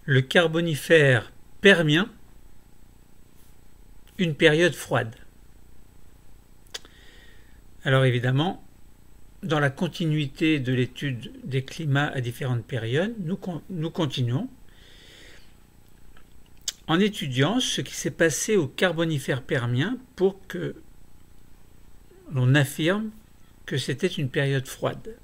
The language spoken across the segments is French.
Le Carbonifère permien, une période froide. Alors évidemment, dans la continuité de l'étude des climats à différentes périodes, nous continuons en étudiant ce qui s'est passé au Carbonifère permien pour que l'on affirme que c'était une période froide.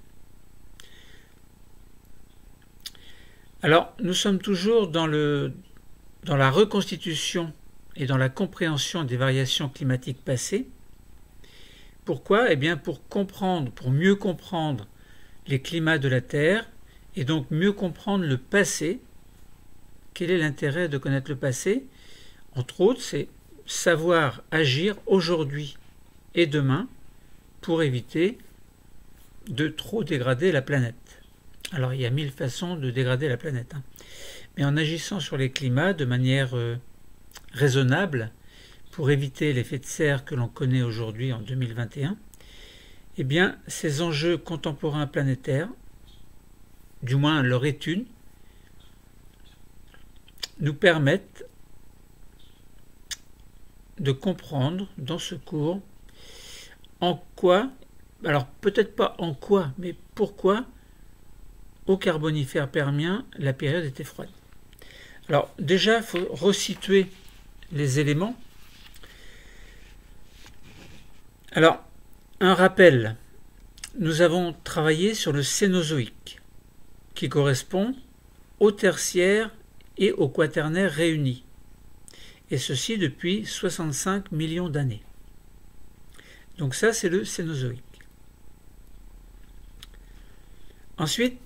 Alors, nous sommes toujours dans la reconstitution et dans la compréhension des variations climatiques passées. Pourquoi? Eh bien, pour mieux comprendre les climats de la Terre et donc mieux comprendre le passé. Quel est l'intérêt de connaître le passé? Entre autres, c'est savoir agir aujourd'hui et demain pour éviter de trop dégrader la planète. Alors il y a 1000 façons de dégrader la planète, mais en agissant sur les climats de manière raisonnable pour éviter l'effet de serre que l'on connaît aujourd'hui en 2021, eh bien ces enjeux contemporains planétaires, du moins leur étude, nous permettent de comprendre dans ce cours en quoi, alors peut-être pas en quoi, mais pourquoi au Carbonifère permien la période était froide. Alors déjà, il faut resituer les éléments. Alors, un rappel, nous avons travaillé sur le Cénozoïque, qui correspond au Tertiaire et au Quaternaire réunis, et ceci depuis 65 millions d'années. Donc ça, c'est le Cénozoïque. Ensuite,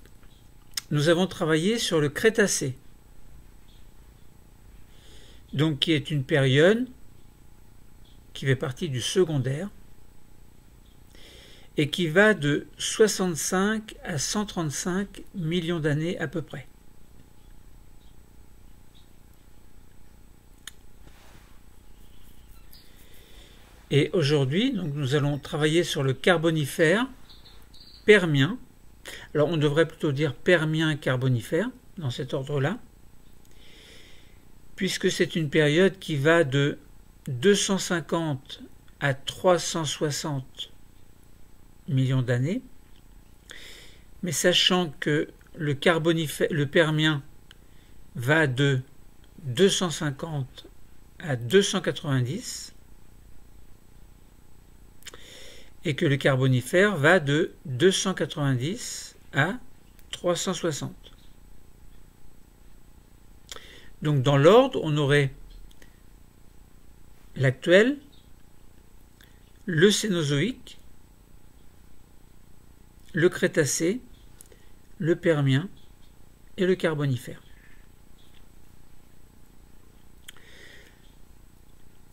nous avons travaillé sur le Crétacé, donc qui est une période qui fait partie du secondaire et qui va de 65 à 135 millions d'années à peu près. Et aujourd'hui, donc, nous allons travailler sur le Carbonifère permien. Alors on devrait plutôt dire permien-carbonifère, dans cet ordre-là, puisque c'est une période qui va de 250 à 360 millions d'années, mais sachant que le permien va de 250 à 290, et que le Carbonifère va de 290 à 360. Donc dans l'ordre, on aurait l'actuel, le Cénozoïque, le Crétacé, le Permien et le Carbonifère.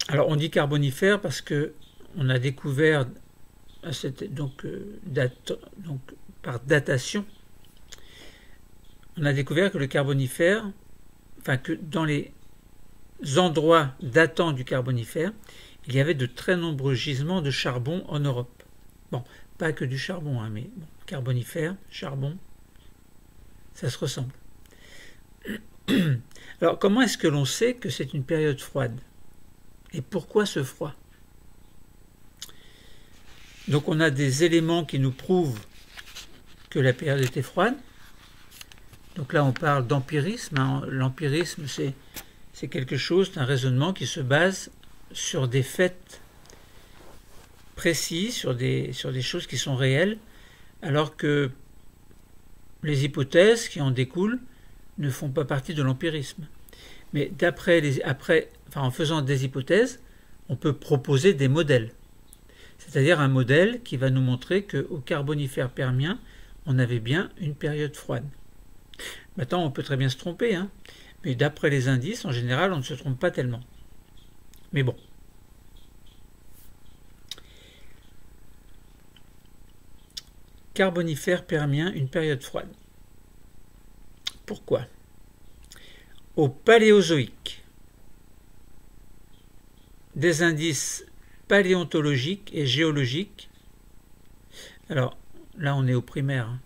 Alors on dit Carbonifère parce que on a découvert par datation, on a découvert que le Carbonifère, que dans les endroits datant du Carbonifère, il y avait de très nombreux gisements de charbon en Europe. Bon, pas que du charbon, mais bon, Carbonifère, charbon, ça se ressemble. Alors, comment est-ce que l'on sait que c'est une période froide? Et pourquoi ce froid? Donc on a des éléments qui nous prouvent que la période était froide. Donc là on parle d'empirisme. L'empirisme c'est quelque chose, c'est un raisonnement qui se base sur des faits précis, sur des choses qui sont réelles, alors que les hypothèses qui en découlent ne font pas partie de l'empirisme. Mais en faisant des hypothèses, on peut proposer des modèles. C'est-à-dire un modèle qui va nous montrer qu'au Carbonifère permien, on avait bien une période froide. Maintenant, on peut très bien se tromper, mais d'après les indices, en général, on ne se trompe pas tellement. Mais bon. Carbonifère permien, une période froide. Pourquoi? Au Paléozoïque, des indices paléontologiques et géologiques. Alors, là, on est au primaire.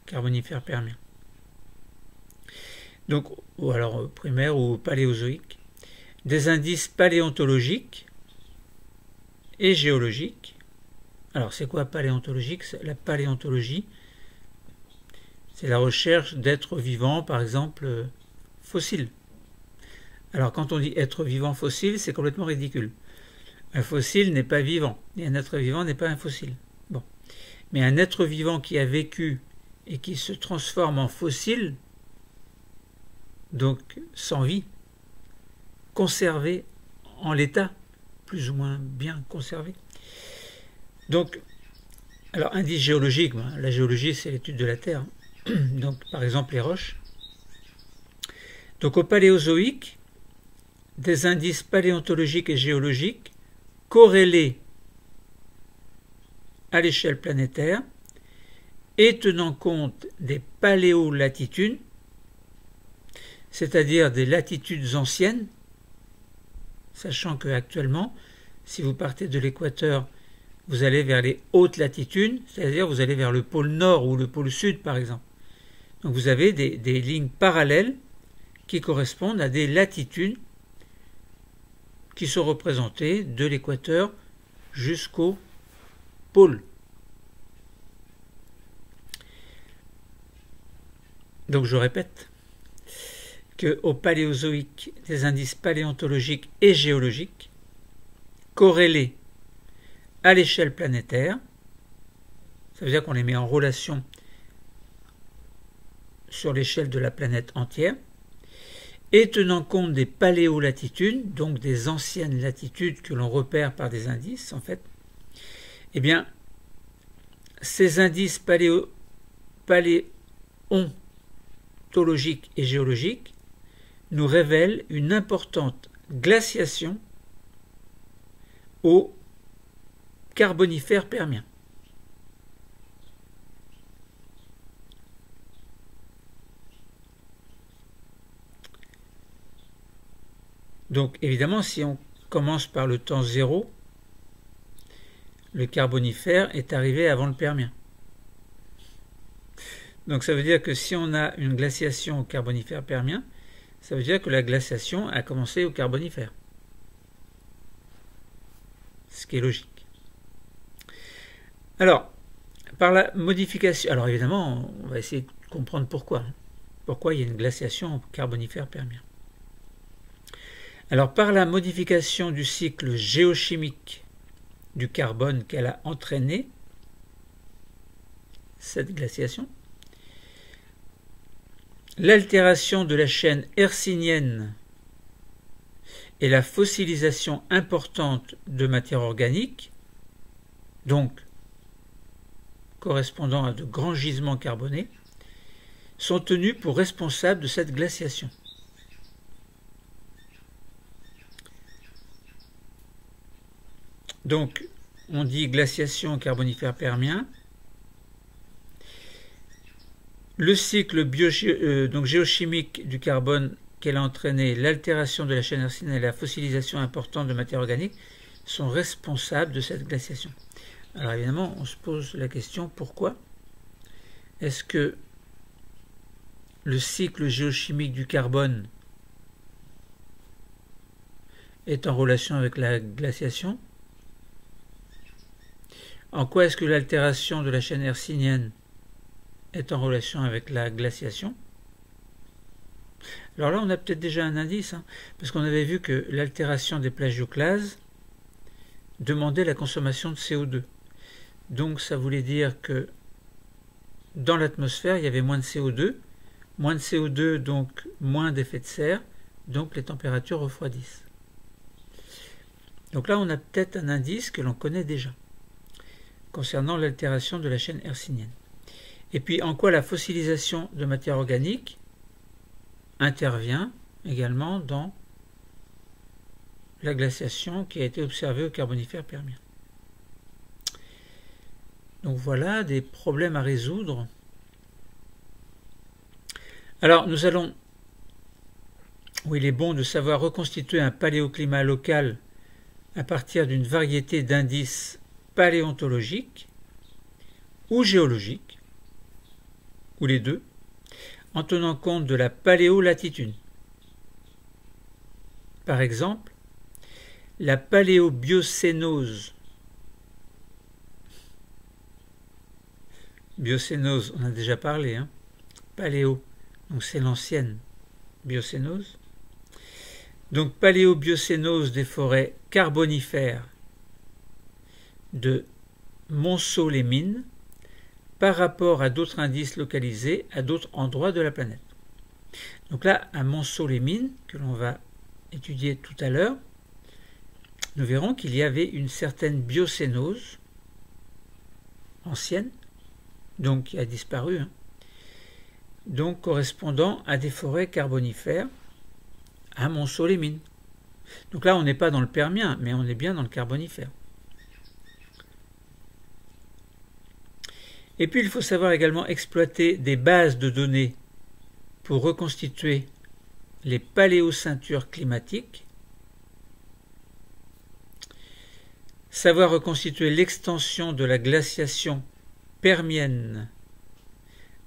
Carbonifère permien. donc, ou alors primaire ou paléozoïque, des indices paléontologiques et géologiques. Alors c'est quoi paléontologique? La paléontologie, c'est la recherche d'êtres vivants, par exemple fossiles. Alors quand on dit être vivant fossile, c'est complètement ridicule. Un fossile n'est pas vivant, et un être vivant n'est pas un fossile. Bon. Mais un être vivant qui a vécu et qui se transforme en fossile, donc sans vie, conservé en l'état, plus ou moins bien conservé. Donc, alors indice géologique, la géologie c'est l'étude de la Terre, donc par exemple les roches. Donc au paléozoïque, des indices paléontologiques et géologiques corrélés à l'échelle planétaire et tenant compte des paléolatitudes, c'est-à-dire des latitudes anciennes, sachant qu'actuellement, si vous partez de l'équateur, vous allez vers les hautes latitudes, c'est-à-dire vous allez vers le pôle nord ou le pôle sud par exemple. Donc vous avez des lignes parallèles qui correspondent à des latitudes qui sont représentées de l'équateur jusqu'au pôle. Donc je répète qu'au paléozoïque, des indices paléontologiques et géologiques corrélés à l'échelle planétaire, ça veut dire qu'on les met en relation sur l'échelle de la planète entière, et tenant compte des paléolatitudes, donc des anciennes latitudes que l'on repère par des indices, en fait, eh bien, ces indices paléontologiques et géologiques nous révèlent une importante glaciation au Carbonifère permien. Donc évidemment, si on commence par le temps zéro, le Carbonifère est arrivé avant le Permien. Donc ça veut dire que si on a une glaciation au Carbonifère permien, ça veut dire que la glaciation a commencé au Carbonifère. Ce qui est logique. Alors, par la modification... Alors évidemment, on va essayer de comprendre pourquoi. Pourquoi il y a une glaciation au Carbonifère permien. Alors, par la modification du cycle géochimique du carbone qu'elle a entraîné, cette glaciation, l'altération de la chaîne hercynienne et la fossilisation importante de matière organique, donc correspondant à de grands gisements carbonés, sont tenus pour responsables de cette glaciation. Donc, on dit glaciation Carbonifère permien. Le cycle géochimique du carbone qu'elle a entraîné, l'altération de la chaîne hercynienne et la fossilisation importante de matière organique sont responsables de cette glaciation. Alors évidemment, on se pose la question, pourquoi est-ce que le cycle géochimique du carbone est en relation avec la glaciation? En quoi est-ce que l'altération de la chaîne hercynienne est en relation avec la glaciation? Alors là, on a peut-être déjà un indice, parce qu'on avait vu que l'altération des plagioclases demandait la consommation de CO2. Donc ça voulait dire que dans l'atmosphère, il y avait moins de CO2, donc moins d'effet de serre, donc les températures refroidissent. Donc là, on a peut-être un indice que l'on connaît déjà, concernant l'altération de la chaîne hercynienne. Et puis, en quoi la fossilisation de matière organique intervient également dans la glaciation qui a été observée au Carbonifère permien. Donc voilà des problèmes à résoudre. Alors, nous allons, il est bon de savoir reconstituer un paléoclimat local à partir d'une variété d'indices paléontologiques ou géologiques, ou les deux, en tenant compte de la paléolatitude. Par exemple, la paléobiocénose. Biocénose, on a déjà parlé, hein. Paléo, donc c'est l'ancienne biocénose. Donc paléobiocénose des forêts carbonifères de Montceau-les-Mines par rapport à d'autres indices localisés à d'autres endroits de la planète. Donc là, à Montceau-les-Mines, que l'on va étudier tout à l'heure, nous verrons qu'il y avait une certaine biocénose ancienne, donc qui a disparu, hein, donc correspondant à des forêts carbonifères à Montceau-les-Mines. Donc là, on n'est pas dans le Permien, mais on est bien dans le Carbonifère. Et puis, il faut savoir également exploiter des bases de données pour reconstituer les paléoceintures climatiques, savoir reconstituer l'extension de la glaciation permienne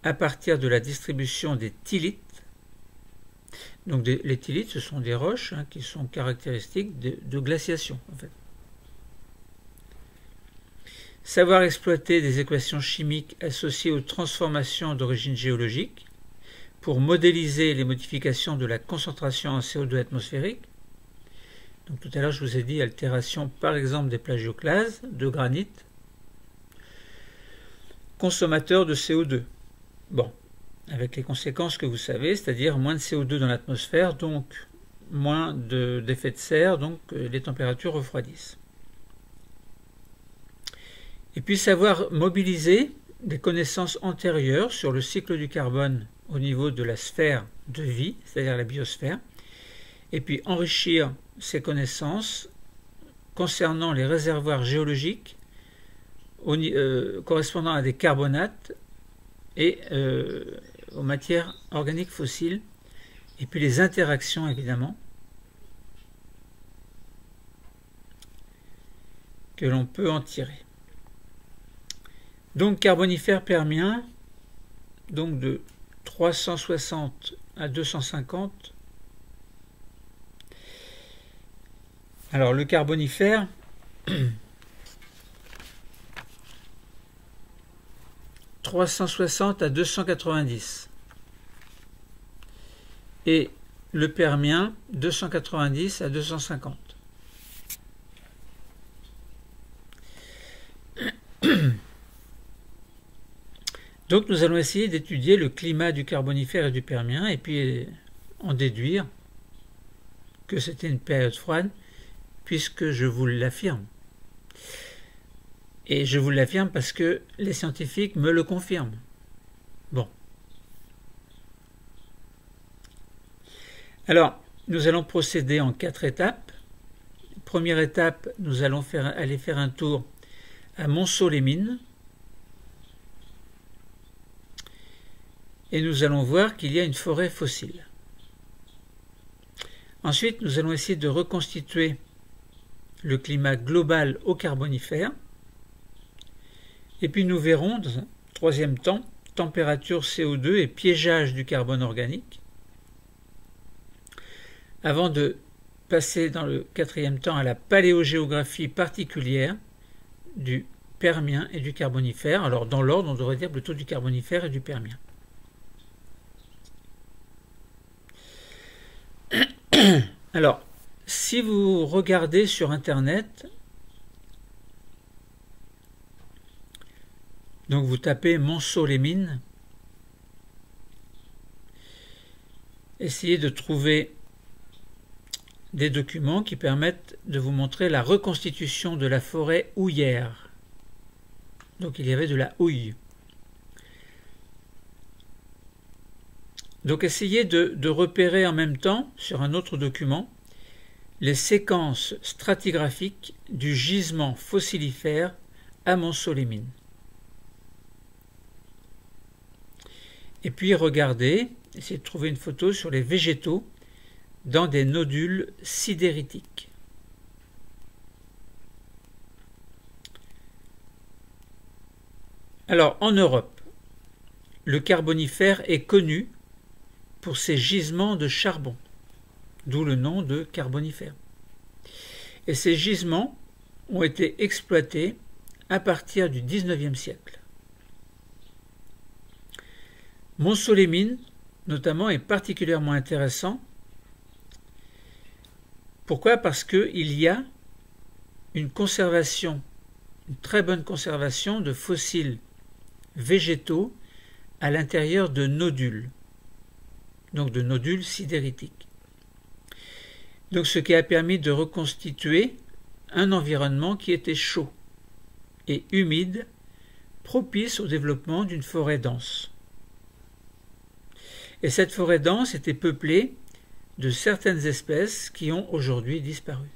à partir de la distribution des thyllites. Donc les thyllites, ce sont des roches qui sont caractéristiques de glaciation, en fait. Savoir exploiter des équations chimiques associées aux transformations d'origine géologique pour modéliser les modifications de la concentration en CO2 atmosphérique. Donc tout à l'heure, je vous ai dit altération par exemple des plagioclases de granit, consommateurs de CO2. Bon, avec les conséquences que vous savez, c'est-à-dire moins de CO2 dans l'atmosphère, donc moins d'effet de serre, donc les températures refroidissent. Et puis savoir mobiliser des connaissances antérieures sur le cycle du carbone au niveau de la sphère de vie, c'est-à-dire la biosphère, et puis enrichir ces connaissances concernant les réservoirs géologiques correspondant à des carbonates et aux matières organiques fossiles, et puis les interactions évidemment que l'on peut en tirer. Donc Carbonifère permien, donc de 360 à 250. Alors le Carbonifère, « 360 à 290 » et le Permien 290 à 250. Donc nous allons essayer d'étudier le climat du Carbonifère et du Permien et puis en déduire que c'était une période froide, puisque je vous l'affirme. Et je vous l'affirme parce que les scientifiques me le confirment. Bon. Alors, nous allons procéder en 4 étapes. Première étape, nous allons aller faire un tour à Montceau-les-Mines. Et nous allons voir qu'il y a une forêt fossile. Ensuite, nous allons essayer de reconstituer le climat global au Carbonifère. Et puis nous verrons, dans un troisième temps, température CO2 et piégeage du carbone organique. Avant de passer dans le quatrième temps à la paléogéographie particulière du Permien et du Carbonifère. Alors dans l'ordre, on devrait dire plutôt du Carbonifère et du Permien. Alors, si vous regardez sur Internet, donc vous tapez Montceau-les-Mines, essayez de trouver des documents qui permettent de vous montrer la reconstitution de la forêt houillère. Donc il y avait de la houille. Donc essayez de repérer en même temps, sur un autre document, les séquences stratigraphiques du gisement fossilifère à Montceau-les-Mines. Et puis regardez, essayez de trouver une photo sur les végétaux dans des nodules sidéritiques. Alors en Europe, le Carbonifère est connu pour ces gisements de charbon, d'où le nom de carbonifère. Et ces gisements ont été exploités à partir du XIXe siècle. Montceau-les-Mines, notamment, est particulièrement intéressant. Pourquoi? Parce qu'il y a une conservation, une très bonne conservation de fossiles végétaux à l'intérieur de nodules, donc de nodules sidéritiques. Donc ce qui a permis de reconstituer un environnement qui était chaud et humide, propice au développement d'une forêt dense. Et cette forêt dense était peuplée de certaines espèces qui ont aujourd'hui disparu.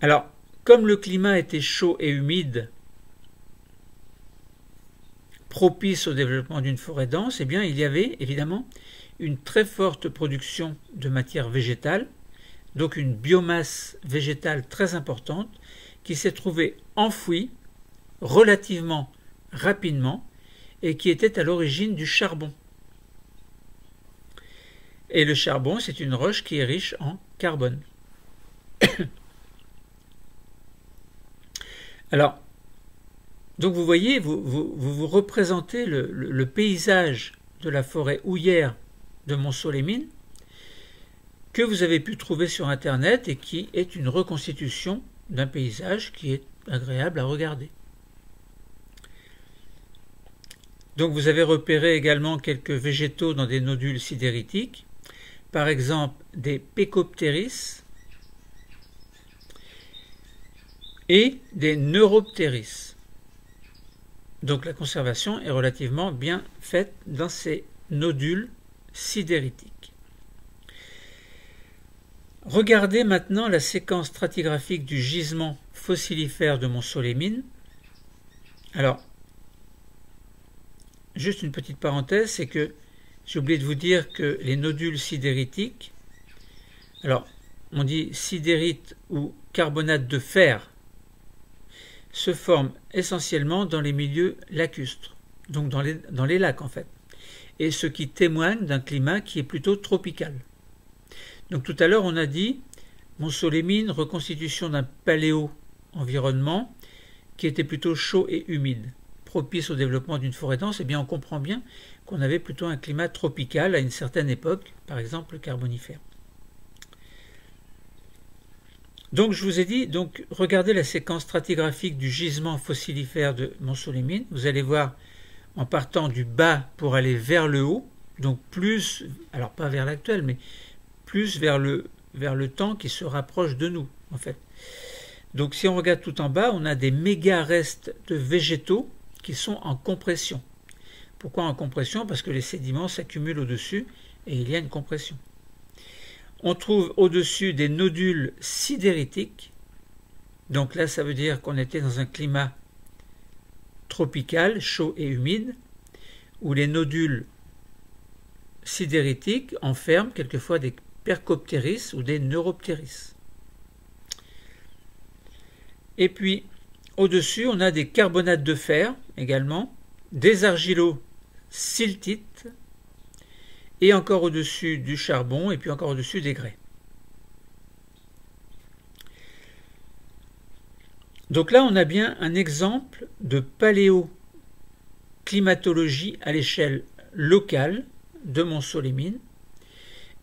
Alors, comme le climat était chaud et humide, propice au développement d'une forêt dense, eh bien, il y avait évidemment une très forte production de matière végétale, donc une biomasse végétale très importante qui s'est trouvée enfouie relativement rapidement et qui était à l'origine du charbon. Et le charbon, c'est une roche qui est riche en carbone. Alors, donc vous voyez, vous représentez le paysage de la forêt houillère de Montceau-les-Mines que vous avez pu trouver sur Internet et qui est une reconstitution d'un paysage qui est agréable à regarder. Donc vous avez repéré également quelques végétaux dans des nodules sidéritiques, par exemple des Pecopteris et des Neuropteris. Donc la conservation est relativement bien faite dans ces nodules sidéritiques. Regardez maintenant la séquence stratigraphique du gisement fossilifère de Montceau-les-Mines. Alors, juste une petite parenthèse, c'est que j'ai oublié de vous dire que les nodules sidéritiques, alors on dit sidérite ou carbonate de fer, se forment essentiellement dans les milieux lacustres, donc dans les lacs en fait, et ce qui témoigne d'un climat qui est plutôt tropical. Donc tout à l'heure on a dit Montceau-les-Mines, reconstitution d'un paléo-environnement qui était plutôt chaud et humide, propice au développement d'une forêt dense. Eh bien on comprend bien qu'on avait plutôt un climat tropical à une certaine époque, par exemple le Carbonifère. Donc je vous ai dit, donc regardez la séquence stratigraphique du gisement fossilifère de Montceau-les-Mines. Vous allez voir en partant du bas pour aller vers le haut, donc plus, alors pas vers l'actuel, mais plus vers le temps qui se rapproche de nous en fait. Donc si on regarde tout en bas, on a des méga restes de végétaux qui sont en compression. Pourquoi en compression? Parce que les sédiments s'accumulent au-dessus et il y a une compression. On trouve au-dessus des nodules sidéritiques. Donc là, ça veut dire qu'on était dans un climat tropical, chaud et humide, où les nodules sidéritiques enferment quelquefois des Percopteris ou des Neuropteris. Et puis, au-dessus, on a des carbonates de fer également, des argilo-siltites, et encore au-dessus du charbon, et puis encore au-dessus des grès. Donc là, on a bien un exemple de paléoclimatologie à l'échelle locale de Montceau-les-Mines.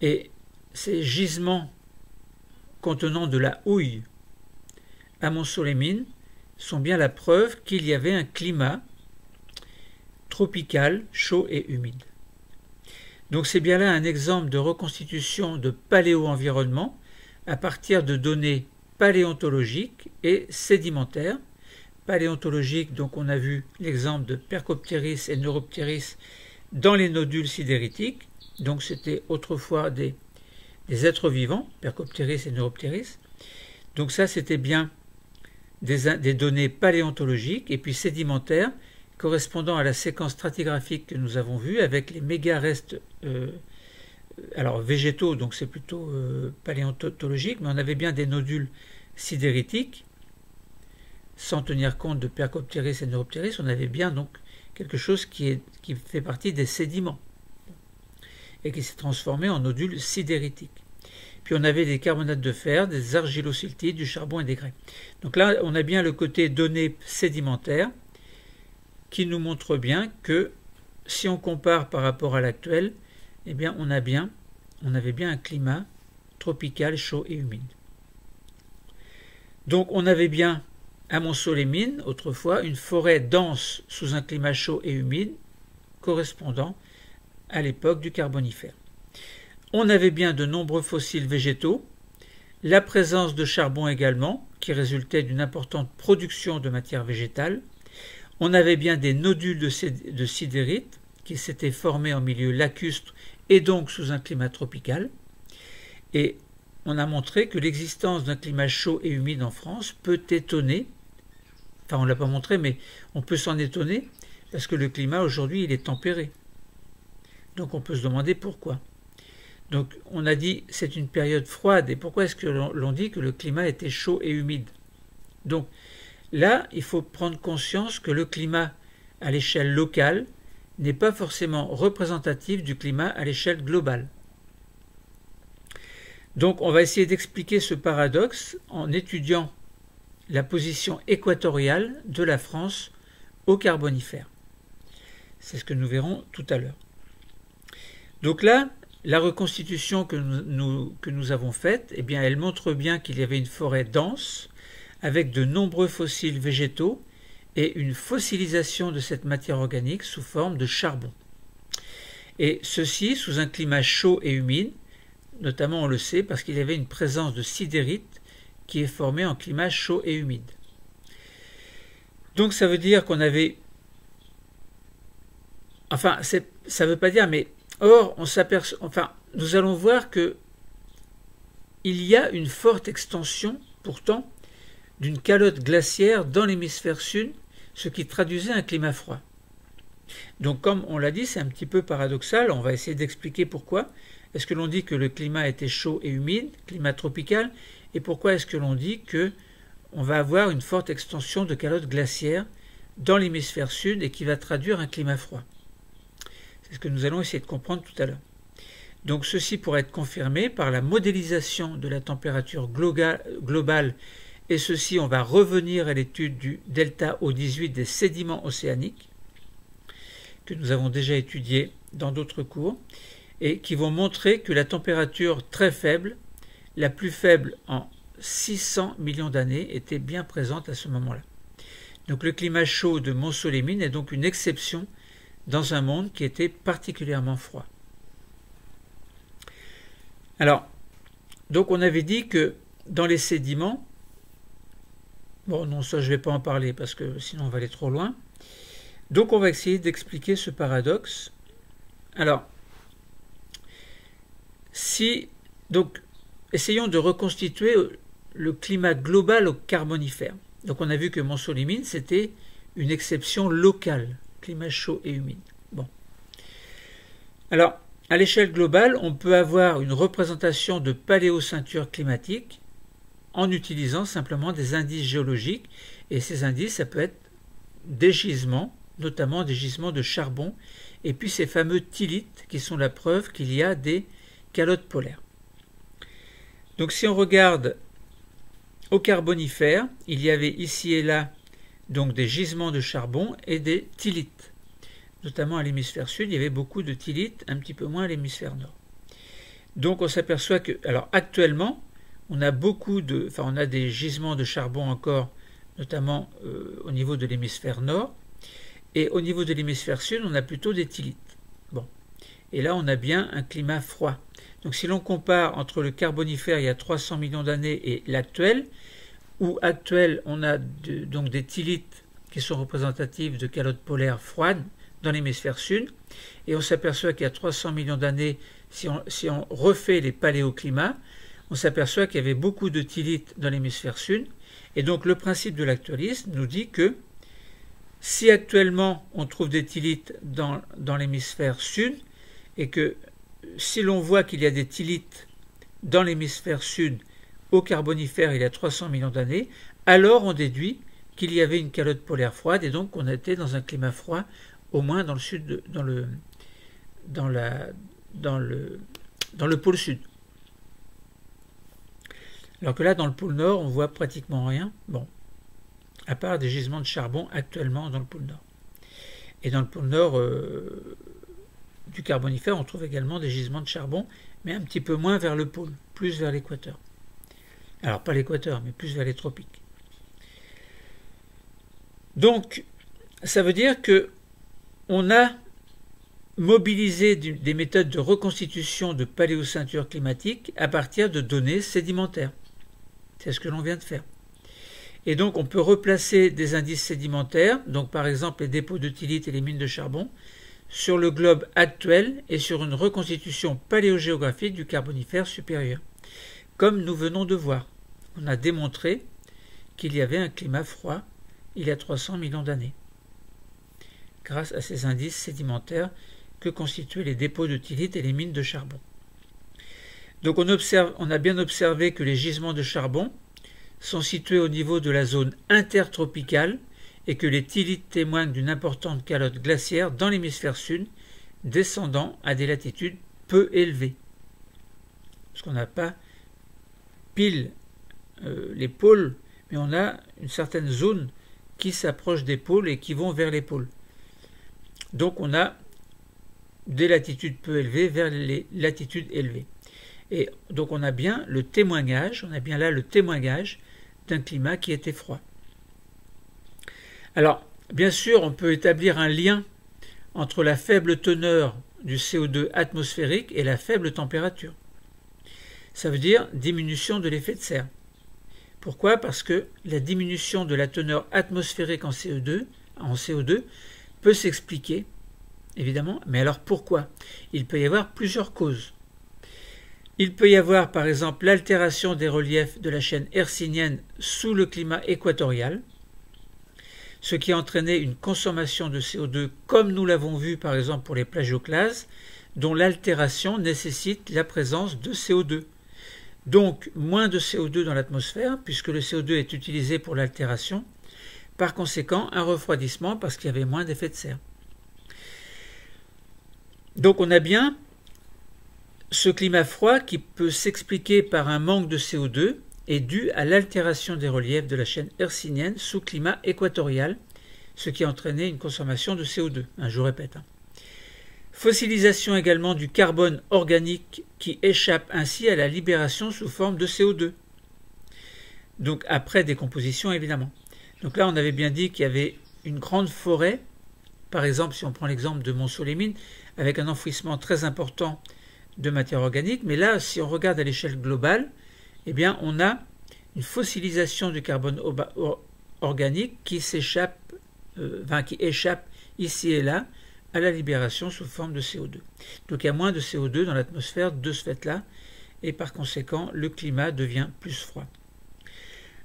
Et ces gisements contenant de la houille à Montceau-les-Mines sont bien la preuve qu'il y avait un climat tropical, chaud et humide. Donc c'est bien là un exemple de reconstitution de paléo-environnement à partir de données paléontologiques et sédimentaires. Paléontologiques, donc on a vu l'exemple de Percopteris et Neuropteris dans les nodules sidéritiques. Donc c'était autrefois des êtres vivants, Percopteris et Neuropteris. Donc ça c'était bien des données paléontologiques et puis sédimentaires correspondant à la séquence stratigraphique que nous avons vue avec les méga restes alors végétaux, donc c'est plutôt paléontologique, mais on avait bien des nodules sidéritiques sans tenir compte de Percopteris et Neuropteris. On avait bien donc quelque chose qui fait partie des sédiments. et qui s'est transformé en nodules sidéritiques. Puis on avait des carbonates de fer, des argilosiltites, du charbon et des grès. Donc là, on a bien le côté données sédimentaires qui nous montre bien que si on compare par rapport à l'actuel, eh bien on avait bien un climat tropical chaud et humide. Donc on avait bien à Montceau-les-Mines, autrefois, une forêt dense sous un climat chaud et humide correspondant à l'époque du Carbonifère. On avait bien de nombreux fossiles végétaux, la présence de charbon également, qui résultait d'une importante production de matière végétale. On avait bien des nodules de sidérite qui s'étaient formés en milieu lacustre et donc sous un climat tropical. Et on a montré que l'existence d'un climat chaud et humide en France peut étonner. Enfin, on ne l'a pas montré, mais on peut s'en étonner parce que le climat aujourd'hui, il est tempéré. Donc on peut se demander pourquoi. Donc on a dit c'est une période froide. Et pourquoi est-ce que l'on dit que le climat était chaud et humide? Donc là, il faut prendre conscience que le climat à l'échelle locale n'est pas forcément représentatif du climat à l'échelle globale. Donc on va essayer d'expliquer ce paradoxe en étudiant la position équatoriale de la France au Carbonifère. C'est ce que nous verrons tout à l'heure. Donc là, la reconstitution que nous avons faite, eh bien, elle montre bien qu'il y avait une forêt dense avec de nombreux fossiles végétaux et une fossilisation de cette matière organique sous forme de charbon. Et ceci sous un climat chaud et humide, notamment on le sait parce qu'il y avait une présence de sidérite qui est formée en climat chaud et humide. Donc ça veut dire qu'on avait... Enfin, ça ne veut pas dire, mais or, on s'aperçoit... Enfin, nous allons voir que il y a une forte extension, pourtant, d'une calotte glaciaire dans l'hémisphère sud, ce qui traduisait un climat froid. Donc comme on l'a dit, c'est un petit peu paradoxal, on va essayer d'expliquer pourquoi. Est-ce que l'on dit que le climat était chaud et humide, climat tropical, et pourquoi est-ce que l'on dit que on va avoir une forte extension de calotte glaciaire dans l'hémisphère sud et qui va traduire un climat froid? C'est ce que nous allons essayer de comprendre tout à l'heure. Donc ceci pourrait être confirmé par la modélisation de la température globale, et ceci on va revenir à l'étude du delta O18 des sédiments océaniques que nous avons déjà étudié dans d'autres cours et qui vont montrer que la température très faible, la plus faible en 600 millions d'années, était bien présente à ce moment-là. Donc le climat chaud de Montceau-les-Mines est donc une exception dans un monde qui était particulièrement froid. Alors, donc on avait dit que dans les sédiments, bon non, ça je ne vais pas en parler parce que sinon on va aller trop loin. Donc on va essayer d'expliquer ce paradoxe. Alors, donc essayons de reconstituer le climat global au Carbonifère. Donc on a vu que Montceau-les-Mines c'était une exception locale, climat chaud et humide. Bon. Alors, à l'échelle globale, on peut avoir une représentation de paléoceinture climatique en utilisant simplement des indices géologiques. Et ces indices, ça peut être des gisements, notamment des gisements de charbon, et puis ces fameux thylites qui sont la preuve qu'il y a des calottes polaires. Donc si on regarde au Carbonifère, il y avait ici et là donc des gisements de charbon et des thylites. Notamment à l'hémisphère sud, il y avait beaucoup de thylites, un petit peu moins à l'hémisphère nord. Donc on s'aperçoit que, alors actuellement, on a on a des gisements de charbon encore, notamment au niveau de l'hémisphère nord, et au niveau de l'hémisphère sud, on a plutôt des thylites. Bon. Et là, on a bien un climat froid. Donc si l'on compare entre le Carbonifère il y a 300 millions d'années et l'actuel, où actuel on a donc des thylites qui sont représentatifs de calottes polaires froides dans l'hémisphère sud, et on s'aperçoit qu'il y a 300 millions d'années, si on refait les paléoclimats, on s'aperçoit qu'il y avait beaucoup de thylites dans l'hémisphère sud, et donc le principe de l'actualisme nous dit que si actuellement on trouve des thylites dans l'hémisphère sud, et que si l'on voit qu'il y a des thylites dans l'hémisphère sud au Carbonifère il y a 300 millions d'années, alors on déduit qu'il y avait une calotte polaire froide et donc on était dans un climat froid, au moins dans le sud, dans dans le pôle sud. Alors que là, dans le pôle nord, on voit pratiquement rien, bon, à part des gisements de charbon actuellement dans le pôle nord. Et dans le pôle nord du Carbonifère, on trouve également des gisements de charbon, mais un petit peu moins vers le pôle, plus vers l'équateur. Alors pas l'équateur, mais plus vers les tropiques. Donc, ça veut dire que on a mobilisé des méthodes de reconstitution de paléoceinture climatique à partir de données sédimentaires. C'est ce que l'on vient de faire. Et donc, on peut replacer des indices sédimentaires, donc par exemple les dépôts de thylite et les mines de charbon, sur le globe actuel et sur une reconstitution paléogéographique du Carbonifère supérieur. Comme nous venons de voir, on a démontré qu'il y avait un climat froid il y a 300 millions d'années, grâce à ces indices sédimentaires que constituaient les dépôts de thylite et les mines de charbon. Donc on a bien observé que les gisements de charbon sont situés au niveau de la zone intertropicale et que les thylites témoignent d'une importante calotte glaciaire dans l'hémisphère sud, descendant à des latitudes peu élevées. Parce qu'on n'a pas pile les pôles, mais on a une certaine zone qui s'approche des pôles et qui vont vers les pôles. Donc on a des latitudes peu élevées vers les latitudes élevées. Et donc on a bien le témoignage, on a bien là le témoignage d'un climat qui était froid. Alors, bien sûr, on peut établir un lien entre la faible teneur du CO2 atmosphérique et la faible température. Ça veut dire diminution de l'effet de serre. Pourquoi? Parce que la diminution de la teneur atmosphérique en CO2 peut s'expliquer, évidemment, mais alors pourquoi? Il peut y avoir plusieurs causes. Il peut y avoir par exemple l'altération des reliefs de la chaîne hercynienne sous le climat équatorial, ce qui a entraîné une consommation de CO2 comme nous l'avons vu par exemple pour les plagioclases, dont l'altération nécessite la présence de CO2. Donc moins de CO2 dans l'atmosphère puisque le CO2 est utilisé pour l'altération, par conséquent un refroidissement parce qu'il y avait moins d'effet de serre. Donc on a bien ce climat froid qui peut s'expliquer par un manque de CO2 est dû à l'altération des reliefs de la chaîne hercynienne sous climat équatorial, ce qui a entraîné une consommation de CO2. Je répète. Fossilisation également du carbone organique qui échappe ainsi à la libération sous forme de CO2. Donc après décomposition évidemment. Donc là on avait bien dit qu'il y avait une grande forêt, par exemple si on prend l'exemple de Montceau-les-Mines, avec un enfouissement très important de matière organique, mais là si on regarde à l'échelle globale, eh bien on a une fossilisation du carbone organique qui échappe ici et là à la libération sous forme de CO2. Donc il y a moins de CO2 dans l'atmosphère de ce fait-là, et par conséquent le climat devient plus froid.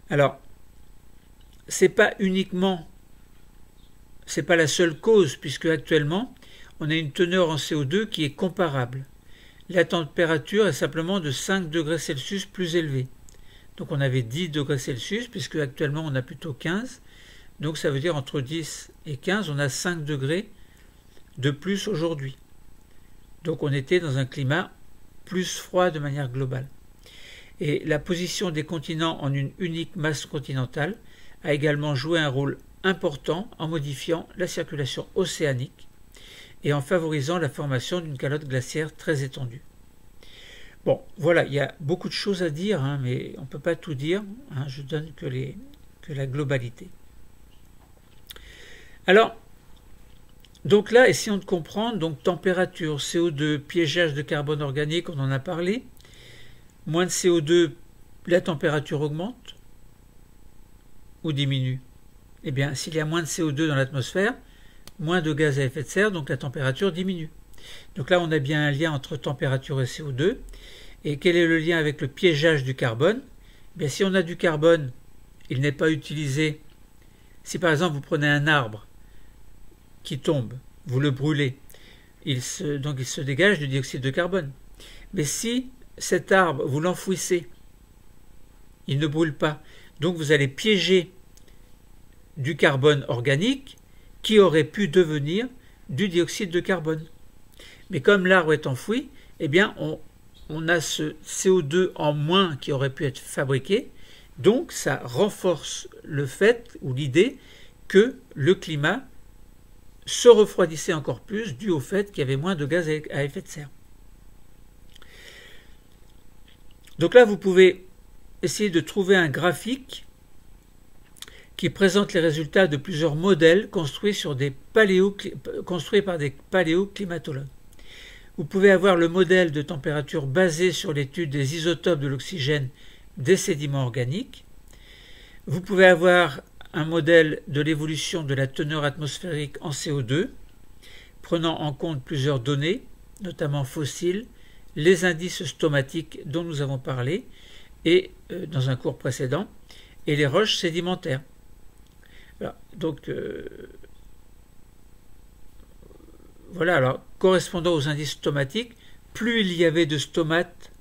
Alors, c'est pas la seule cause, puisque actuellement on a une teneur en CO2 qui est comparable. La température est simplement de 5 degrés Celsius plus élevée. Donc on avait 10 degrés Celsius, puisque actuellement on a plutôt 15. Donc ça veut dire entre 10 et 15, on a 5 degrés de plus aujourd'hui. Donc on était dans un climat plus froid de manière globale. Et la position des continents en une unique masse continentale a également joué un rôle important en modifiant la circulation océanique et en favorisant la formation d'une calotte glaciaire très étendue. Bon, voilà, il y a beaucoup de choses à dire, mais on ne peut pas tout dire, je donne que la globalité. Alors, donc là, essayons de comprendre, donc température, CO2, piégeage de carbone organique, on en a parlé. Moins de CO2, la température augmente ou diminue? Eh bien, s'il y a moins de CO2 dans l'atmosphère, moins de gaz à effet de serre, donc la température diminue. Donc là, on a bien un lien entre température et CO2. Et quel est le lien avec le piégeage du carbone? Eh bien, si on a du carbone, il n'est pas utilisé. Si par exemple vous prenez un arbre qui tombe, vous le brûlez, donc il se dégage du dioxyde de carbone. Mais si cet arbre, vous l'enfouissez, il ne brûle pas, donc vous allez piéger du carbone organique qui aurait pu devenir du dioxyde de carbone. Mais comme l'arbre est enfoui, eh bien on a ce CO2 en moins qui aurait pu être fabriqué, donc ça renforce le fait ou l'idée que le climat se refroidissait encore plus dû au fait qu'il y avait moins de gaz à effet de serre. Donc là, vous pouvez essayer de trouver un graphique qui présente les résultats de plusieurs modèles construits par des paléoclimatologues. Vous pouvez avoir le modèle de température basé sur l'étude des isotopes de l'oxygène des sédiments organiques. Vous pouvez avoir un modèle de l'évolution de la teneur atmosphérique en CO2, prenant en compte plusieurs données, notamment fossiles, les indices stomatiques dont nous avons parlé et dans un cours précédent, et les roches sédimentaires. Voilà, donc voilà, alors correspondant aux indices stomatiques, plus il y avait de stomates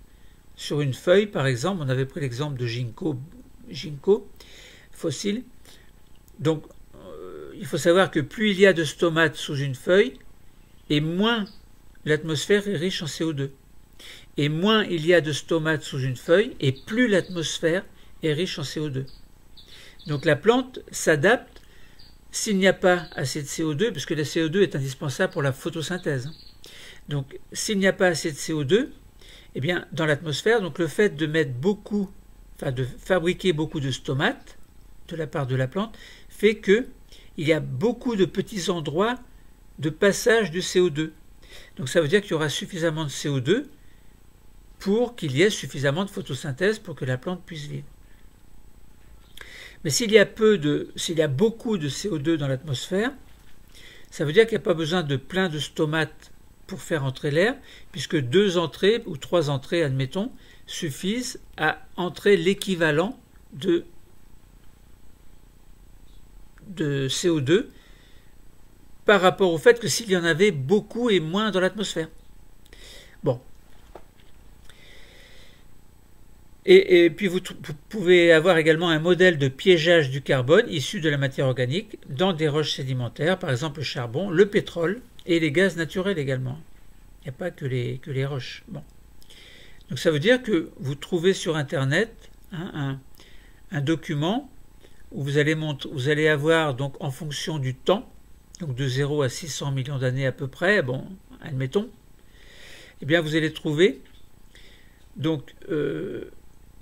sur une feuille, par exemple, on avait pris l'exemple de ginkgo fossile. Donc il faut savoir que plus il y a de stomates sous une feuille, et moins l'atmosphère est riche en CO2. Et moins il y a de stomates sous une feuille, et plus l'atmosphère est riche en CO2. Donc la plante s'adapte s'il n'y a pas assez de CO2, puisque le CO2 est indispensable pour la photosynthèse. Donc s'il n'y a pas assez de CO2, eh bien, dans l'atmosphère, donc le fait de mettre de fabriquer beaucoup de stomates de la part de la plante, fait qu'il y a beaucoup de petits endroits de passage du CO2. Donc ça veut dire qu'il y aura suffisamment de CO2 pour qu'il y ait suffisamment de photosynthèse pour que la plante puisse vivre. Mais s'il y a beaucoup de CO2 dans l'atmosphère, ça veut dire qu'il n'y a pas besoin de plein de stomates pour faire entrer l'air, puisque 2 entrées ou 3 entrées, admettons, suffisent à entrer l'équivalent de CO2 par rapport au fait que s'il y en avait beaucoup et moins dans l'atmosphère. Bon. Et puis vous pouvez avoir également un modèle de piégeage du carbone issu de la matière organique dans des roches sédimentaires, par exemple le charbon, le pétrole et les gaz naturels également. Il n'y a pas que les roches. Bon. Donc ça veut dire que vous trouvez sur Internet un document où vous allez avoir donc en fonction du temps, donc de 0 à 600 millions d'années à peu près, bon, admettons, eh bien vous allez trouver donc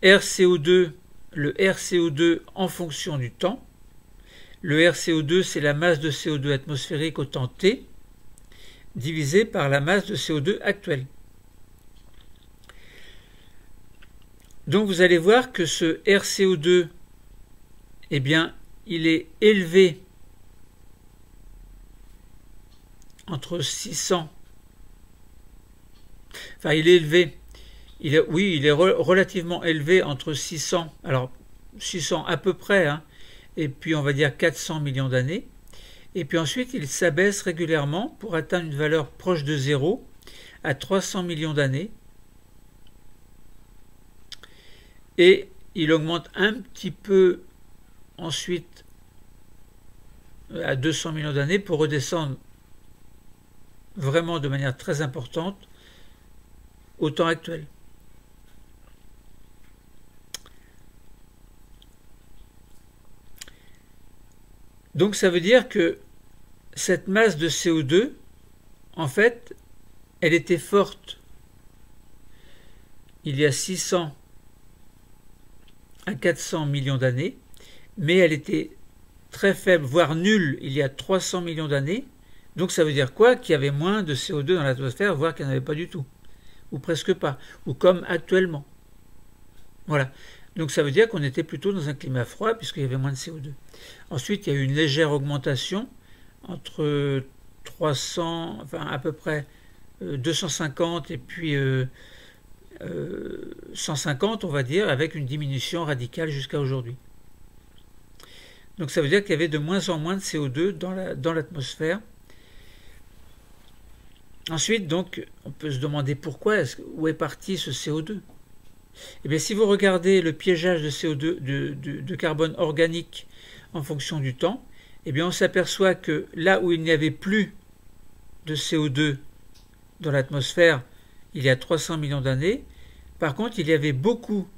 RCO2, le RCO2 en fonction du temps. Le RCO2, c'est la masse de CO2 atmosphérique au temps T, divisé par la masse de CO2 actuelle. Donc vous allez voir que ce RCO2, eh bien, il est élevé entre 600, enfin il est élevé, il est relativement élevé entre 600, alors 600 à peu près, hein, et puis on va dire 400 millions d'années, et puis ensuite il s'abaisse régulièrement pour atteindre une valeur proche de 0 à 300 millions d'années, et il augmente un petit peu ensuite à 200 millions d'années pour redescendre vraiment de manière très importante au temps actuel. Donc ça veut dire que cette masse de CO2, en fait, elle était forte il y a 600 à 400 millions d'années, mais elle était très faible, voire nulle, il y a 300 millions d'années. Donc ça veut dire quoi? Qu'il y avait moins de CO2 dans l'atmosphère, voire qu'il n'y en avait pas du tout, ou presque pas, ou comme actuellement. Voilà. Donc ça veut dire qu'on était plutôt dans un climat froid, puisqu'il y avait moins de CO2. Ensuite, il y a eu une légère augmentation entre 300, enfin à peu près 250 et puis 150, on va dire, avec une diminution radicale jusqu'à aujourd'hui. Donc ça veut dire qu'il y avait de moins en moins de CO2 dans l'atmosphère. Ensuite, donc, on peut se demander pourquoi, où est parti ce CO2? Eh bien, si vous regardez le piégeage de CO2, de carbone organique en fonction du temps, eh bien, on s'aperçoit que là où il n'y avait plus de CO2 dans l'atmosphère il y a 300 millions d'années. Par contre, il y avait beaucoup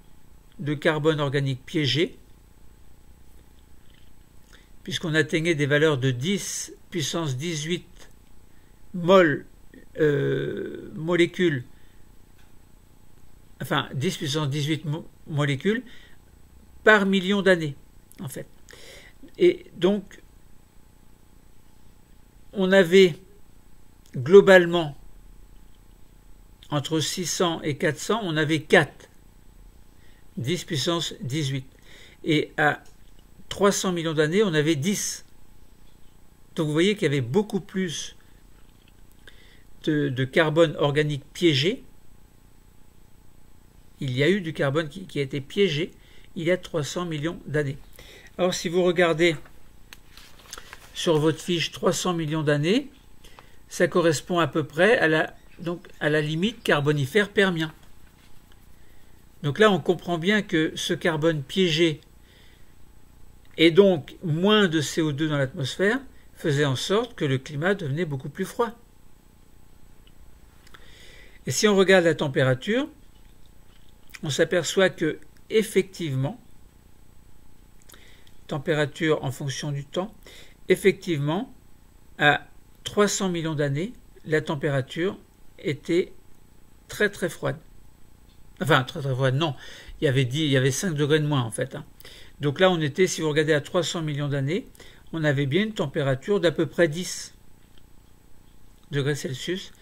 de carbone organique piégé, puisqu'on atteignait des valeurs de 10 puissance 18 molécules, enfin 10 puissance 18 molécules par million d'années, en fait. Et donc, on avait globalement, entre 600 et 400, on avait 4, 10 puissance 18. Et à 300 millions d'années, on avait 10. Donc vous voyez qu'il y avait beaucoup plus de carbone organique piégé. Il y a eu du carbone qui a été piégé il y a 300 millions d'années. Alors si vous regardez sur votre fiche 300 millions d'années, ça correspond à peu près à la limite carbonifère permien. Donc là, on comprend bien que ce carbone piégé et donc moins de CO2 dans l'atmosphère faisait en sorte que le climat devenait beaucoup plus froid. Et si on regarde la température, on s'aperçoit que effectivement, température en fonction du temps, effectivement, à 300 millions d'années, la température était très très froide. Enfin, très très froide, non. Il y avait 5 degrés de moins en fait. Donc là, on était, si vous regardez à 300 millions d'années, on avait bien une température d'à peu près 10 degrés Celsius,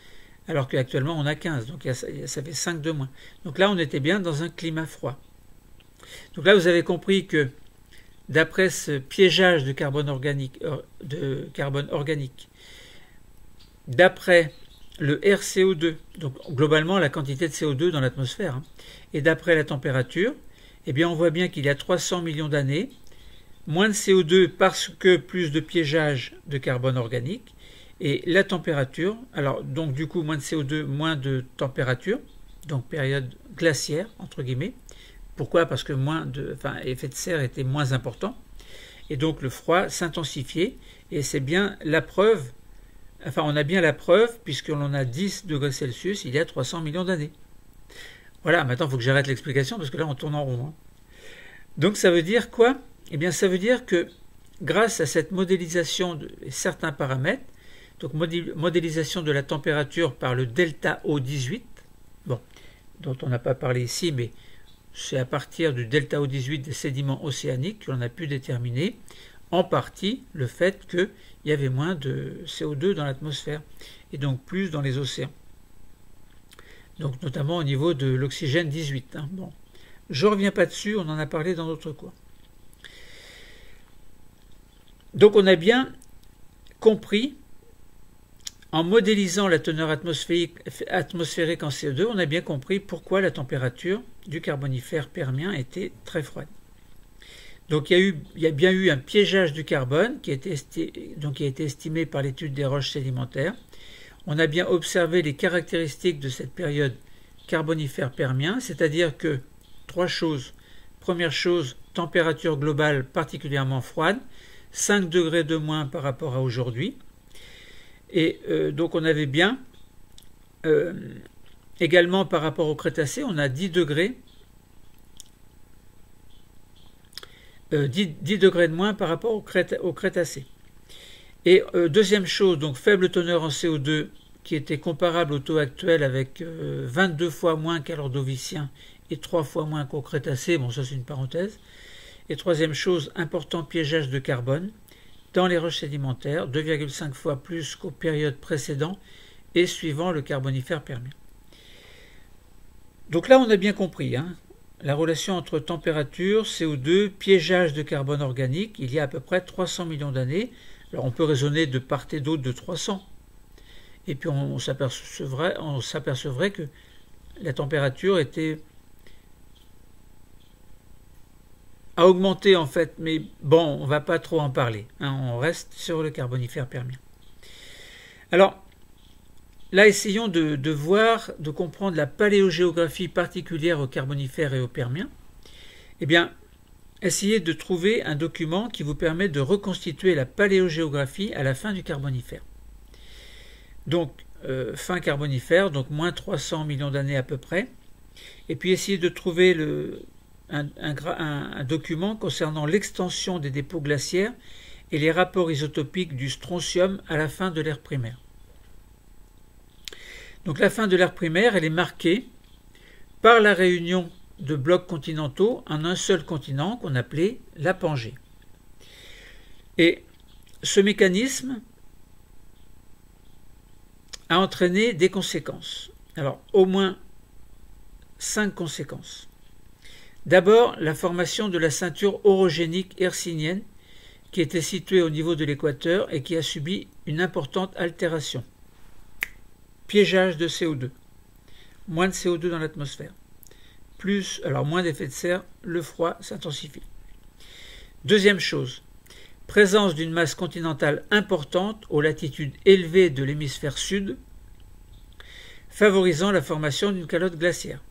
alors qu'actuellement on a 15, donc ça fait 5 de moins. Donc là, on était bien dans un climat froid. Donc là, vous avez compris que d'après ce piégeage de carbone organique, d'après le RCO2, donc globalement la quantité de CO2 dans l'atmosphère, et d'après la température, eh bien on voit bien qu'il y a 300 millions d'années, moins de CO2 parce que plus de piégeage de carbone organique, et la température, alors donc du coup moins de CO2, moins de température, donc période glaciaire entre guillemets. Pourquoi? Parce que l'effet de serre était moins important, et donc le froid s'intensifiait, et c'est bien la preuve, enfin on a bien la preuve, puisqu'on en a 10 degrés Celsius il y a 300 millions d'années. Voilà, maintenant il faut que j'arrête l'explication, parce que là on tourne en rond. Donc ça veut dire quoi? Eh bien ça veut dire que grâce à cette modélisation de certains paramètres, donc modélisation de la température par le delta O18, bon, dont on n'a pas parlé ici, mais c'est à partir du delta O18 des sédiments océaniques que l'on a pu déterminer en partie le fait qu'il y avait moins de CO2 dans l'atmosphère et donc plus dans les océans. Donc notamment au niveau de l'oxygène 18. Bon, je ne reviens pas dessus, on en a parlé dans d'autres cours. Donc on a bien compris, en modélisant la teneur atmosphérique en CO2, on a bien compris pourquoi la température du carbonifère permien était très froide. Donc il y a bien eu un piégeage du carbone qui a été estimé par l'étude des roches sédimentaires. On a bien observé les caractéristiques de cette période carbonifère permien, c'est-à-dire que 3 choses. Première chose, température globale particulièrement froide, 5 degrés de moins par rapport à aujourd'hui. Et donc on avait bien, également par rapport au Crétacé, on a 10 degrés, 10 degrés de moins par rapport au Crétacé. Et deuxième chose, donc faible teneur en CO2 qui était comparable au taux actuel avec 22 fois moins qu'à l'Ordovicien et 3 fois moins qu'au Crétacé, bon ça c'est une parenthèse. Et troisième chose, important piégeage de carbone dans les roches sédimentaires, 2,5 fois plus qu'aux périodes précédentes et suivant le carbonifère permien. Donc là on a bien compris, la relation entre température, CO2, piégeage de carbone organique, il y a à peu près 300 millions d'années. Alors on peut raisonner de part et d'autre de 300. Et puis on s'apercevrait que la température a augmenté en fait, mais bon, on ne va pas trop en parler. On reste sur le carbonifère permien. Alors, là, essayons de voir, de comprendre la paléogéographie particulière au carbonifère et au permien. Eh bien, essayez de trouver un document qui vous permet de reconstituer la paléogéographie à la fin du carbonifère. Donc, fin carbonifère, donc moins 300 millions d'années à peu près, et puis essayer de trouver un document concernant l'extension des dépôts glaciaires et les rapports isotopiques du strontium à la fin de l'ère primaire. Donc la fin de l'ère primaire, elle est marquée par la réunion de blocs continentaux en un seul continent qu'on appelait la Pangée. Et ce mécanisme a entraîné des conséquences. Alors, au moins 5 conséquences. D'abord, la formation de la ceinture orogénique hercynienne qui était située au niveau de l'équateur et qui a subi une importante altération. Piégeage de CO2. Moins de CO2 dans l'atmosphère. Moins d'effet de serre, le froid s'intensifie. Deuxième chose, présence d'une masse continentale importante aux latitudes élevées de l'hémisphère sud, favorisant la formation d'une calotte glaciaire.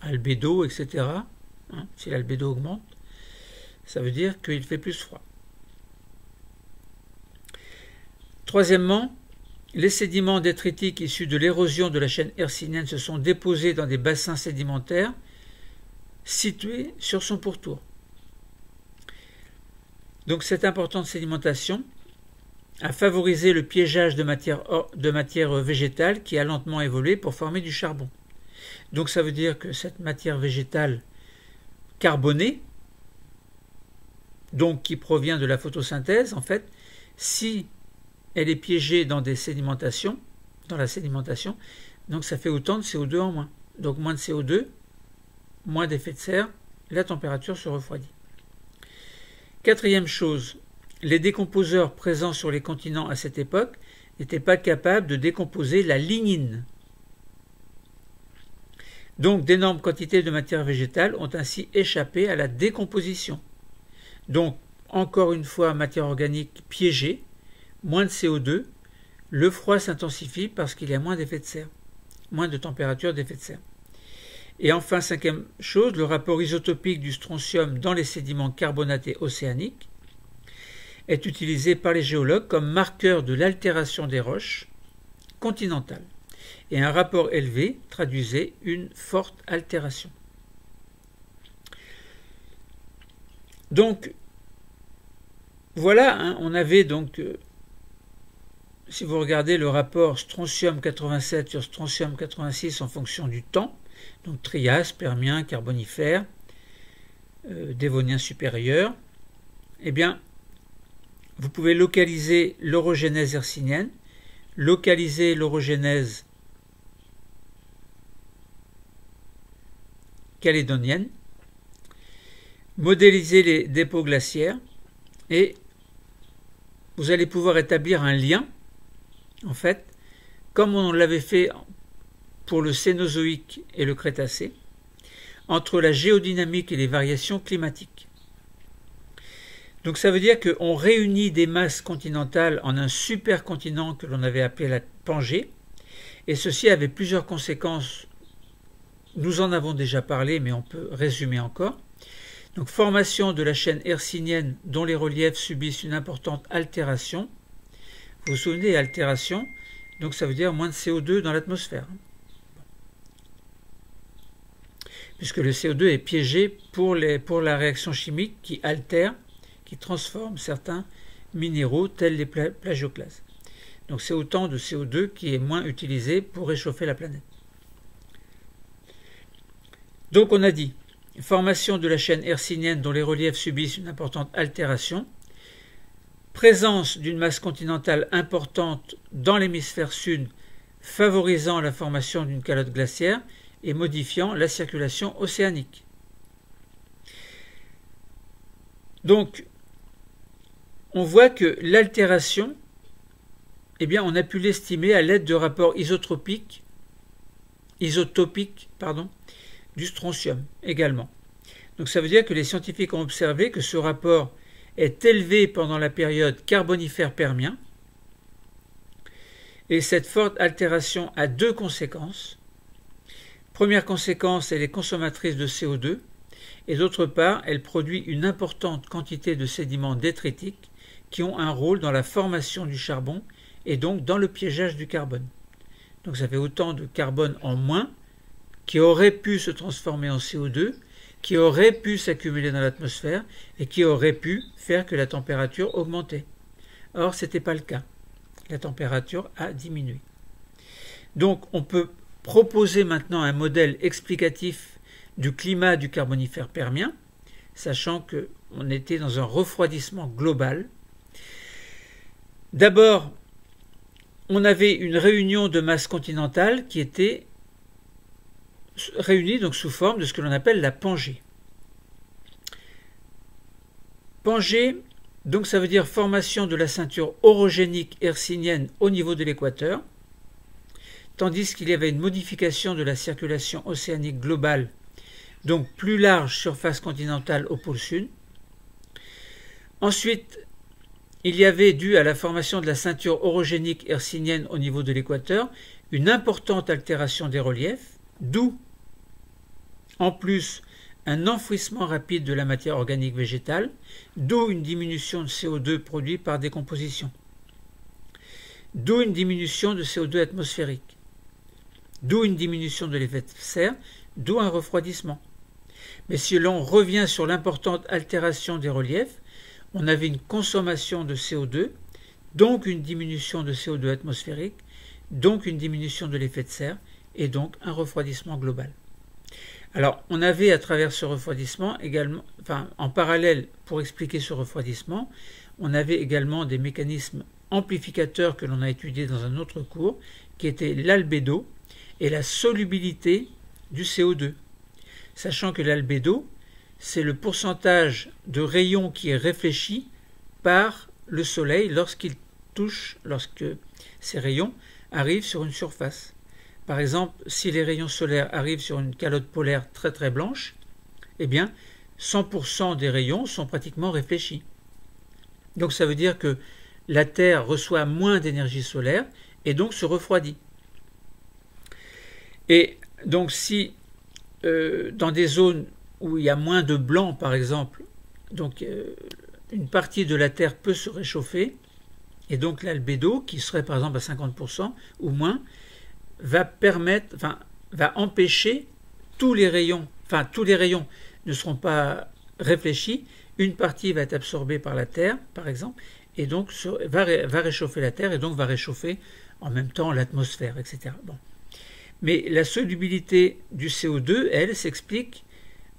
Albédo, etc. Si l'albédo augmente, ça veut dire qu'il fait plus froid. Troisièmement, les sédiments détritiques issus de l'érosion de la chaîne hercynienne se sont déposés dans des bassins sédimentaires situés sur son pourtour. Donc cette importante sédimentation a favorisé le piégeage de matière végétale qui a lentement évolué pour former du charbon. Donc ça veut dire que cette matière végétale carbonée, donc qui provient de la photosynthèse, en fait, si elle est piégée dans la sédimentation, donc ça fait autant de CO2 en moins. Donc moins de CO2, moins d'effet de serre, la température se refroidit. Quatrième chose, les décomposeurs présents sur les continents à cette époque n'étaient pas capables de décomposer la lignine. Donc d'énormes quantités de matière végétale ont ainsi échappé à la décomposition. Donc, encore une fois, matière organique piégée, moins de CO2, le froid s'intensifie parce qu'il y a moins d'effet de serre, moins de température d'effet de serre. Et enfin, cinquième chose, le rapport isotopique du strontium dans les sédiments carbonatés océaniques est utilisé par les géologues comme marqueur de l'altération des roches continentales. Et un rapport élevé traduisait une forte altération. Donc, voilà, on avait donc, si vous regardez le rapport strontium 87 sur strontium 86 en fonction du temps, donc Trias, Permien, Carbonifère, Dévonien supérieur, eh bien, vous pouvez localiser l'orogénèse hercynienne, localiser l'orogénèse calédonienne, modéliser les dépôts glaciaires et vous allez pouvoir établir un lien, en fait, comme on l'avait fait pour le Cénozoïque et le Crétacé, entre la géodynamique et les variations climatiques. Donc ça veut dire qu'on réunit des masses continentales en un supercontinent que l'on avait appelé la Pangée, et ceci avait plusieurs conséquences. Nous en avons déjà parlé, mais on peut résumer encore. Donc formation de la chaîne hercynienne dont les reliefs subissent une importante altération. Vous vous souvenez, altération, donc ça veut dire moins de CO2 dans l'atmosphère. Puisque le CO2 est piégé pour la réaction chimique qui altère, qui transforme certains minéraux tels les plagioclases. Donc c'est autant de CO2 qui est moins utilisé pour réchauffer la planète. Donc on a dit, formation de la chaîne hercynienne dont les reliefs subissent une importante altération, présence d'une masse continentale importante dans l'hémisphère sud favorisant la formation d'une calotte glaciaire et modifiant la circulation océanique. Donc, on voit que l'altération, eh bien, on a pu l'estimer à l'aide de rapports isotopiques, du strontium également. Donc ça veut dire que les scientifiques ont observé que ce rapport est élevé pendant la période carbonifère-permien et cette forte altération a deux conséquences. Première conséquence, elle est consommatrice de CO2 et d'autre part, elle produit une importante quantité de sédiments détritiques qui ont un rôle dans la formation du charbon et donc dans le piégeage du carbone. Donc ça fait autant de carbone en moins qui aurait pu se transformer en CO2, qui aurait pu s'accumuler dans l'atmosphère et qui aurait pu faire que la température augmentait. Or, ce n'était pas le cas. La température a diminué. Donc, on peut proposer maintenant un modèle explicatif du climat du Carbonifère permien, sachant qu'on était dans un refroidissement global. D'abord, on avait une réunion de masse continentale qui était réunie donc sous forme de ce que l'on appelle la Pangée. Pangée, donc ça veut dire formation de la ceinture orogénique hercynienne au niveau de l'équateur, tandis qu'il y avait une modification de la circulation océanique globale, donc plus large surface continentale au pôle sud. Ensuite, il y avait, dû à la formation de la ceinture orogénique hercynienne au niveau de l'équateur, une importante altération des reliefs, d'où, en plus, un enfouissement rapide de la matière organique végétale, d'où une diminution de CO2 produit par décomposition, d'où une diminution de CO2 atmosphérique, d'où une diminution de l'effet de serre, d'où un refroidissement. Mais si l'on revient sur l'importante altération des reliefs, on avait une consommation de CO2, donc une diminution de CO2 atmosphérique, donc une diminution de l'effet de serre, et donc un refroidissement global. Alors, on avait à travers ce refroidissement également, en parallèle pour expliquer ce refroidissement, on avait également des mécanismes amplificateurs que l'on a étudiés dans un autre cours, qui étaient l'albédo et la solubilité du CO2. Sachant que l'albédo, c'est le pourcentage de rayons qui est réfléchi par le soleil lorsque ces rayons arrivent sur une surface. Par exemple, si les rayons solaires arrivent sur une calotte polaire très très blanche, eh bien 100% des rayons sont pratiquement réfléchis. Donc ça veut dire que la Terre reçoit moins d'énergie solaire et donc se refroidit. Et donc si dans des zones où il y a moins de blanc par exemple, donc une partie de la Terre peut se réchauffer, et donc l'albédo, qui serait par exemple à 50% ou moins, va empêcher tous les rayons ne seront pas réfléchis, une partie va être absorbée par la Terre, par exemple, et donc va réchauffer la Terre, et donc va réchauffer en même temps l'atmosphère, etc. Bon. Mais la solubilité du CO2, elle, s'explique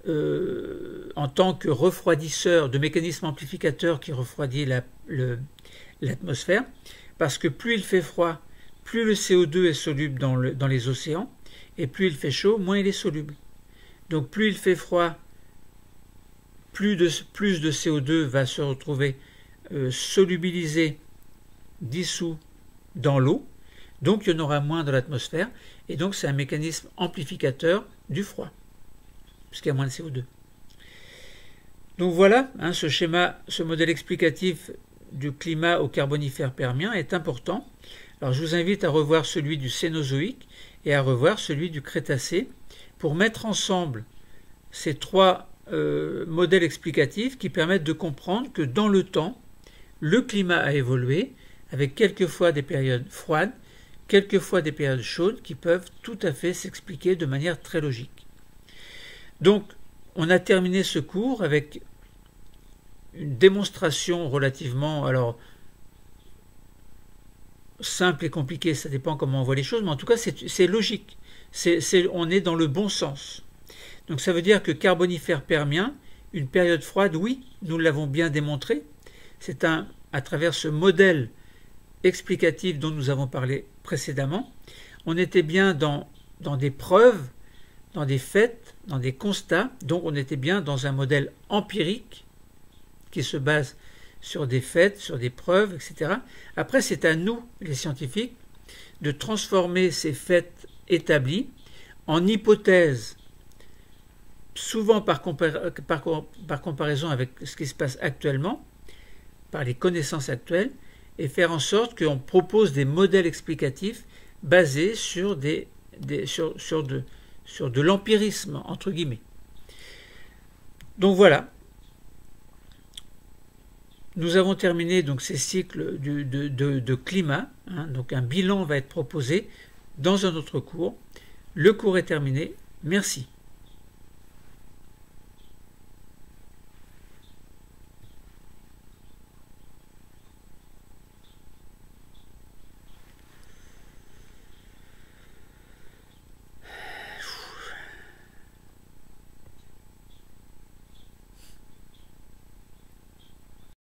en tant que refroidisseur, de mécanisme amplificateur qui refroidit l'atmosphère, parce que plus il fait froid, plus le CO2 est soluble dans les océans, et plus il fait chaud, moins il est soluble. Donc plus il fait froid, plus de CO2 va se retrouver solubilisé, dissous dans l'eau, donc il y en aura moins dans l'atmosphère, et donc c'est un mécanisme amplificateur du froid, puisqu'il y a moins de CO2. Donc voilà, ce schéma, ce modèle explicatif du climat au Carbonifère permien est important. Alors je vous invite à revoir celui du Cénozoïque et à revoir celui du Crétacé pour mettre ensemble ces trois modèles explicatifs qui permettent de comprendre que dans le temps, le climat a évolué avec quelquefois des périodes froides, quelquefois des périodes chaudes qui peuvent tout à fait s'expliquer de manière très logique. Donc on a terminé ce cours avec une démonstration relativement simple et compliquée, ça dépend comment on voit les choses, mais en tout cas c'est logique, on est dans le bon sens. Donc ça veut dire que Carbonifère permien, une période froide, oui, nous l'avons bien démontré, c'est à travers ce modèle explicatif dont nous avons parlé précédemment, on était bien dans des preuves, dans des faits, dans des constats, donc on était bien dans un modèle empirique qui se base sur des faits, sur des preuves, etc. Après, c'est à nous, les scientifiques, de transformer ces faits établis en hypothèses, souvent par comparaison avec ce qui se passe actuellement, par les connaissances actuelles, et faire en sorte qu'on propose des modèles explicatifs basés sur de l'empirisme, entre guillemets. Donc voilà. Nous avons terminé donc ces cycles de climat, hein, donc un bilan va être proposé dans un autre cours. Le cours est terminé. Merci.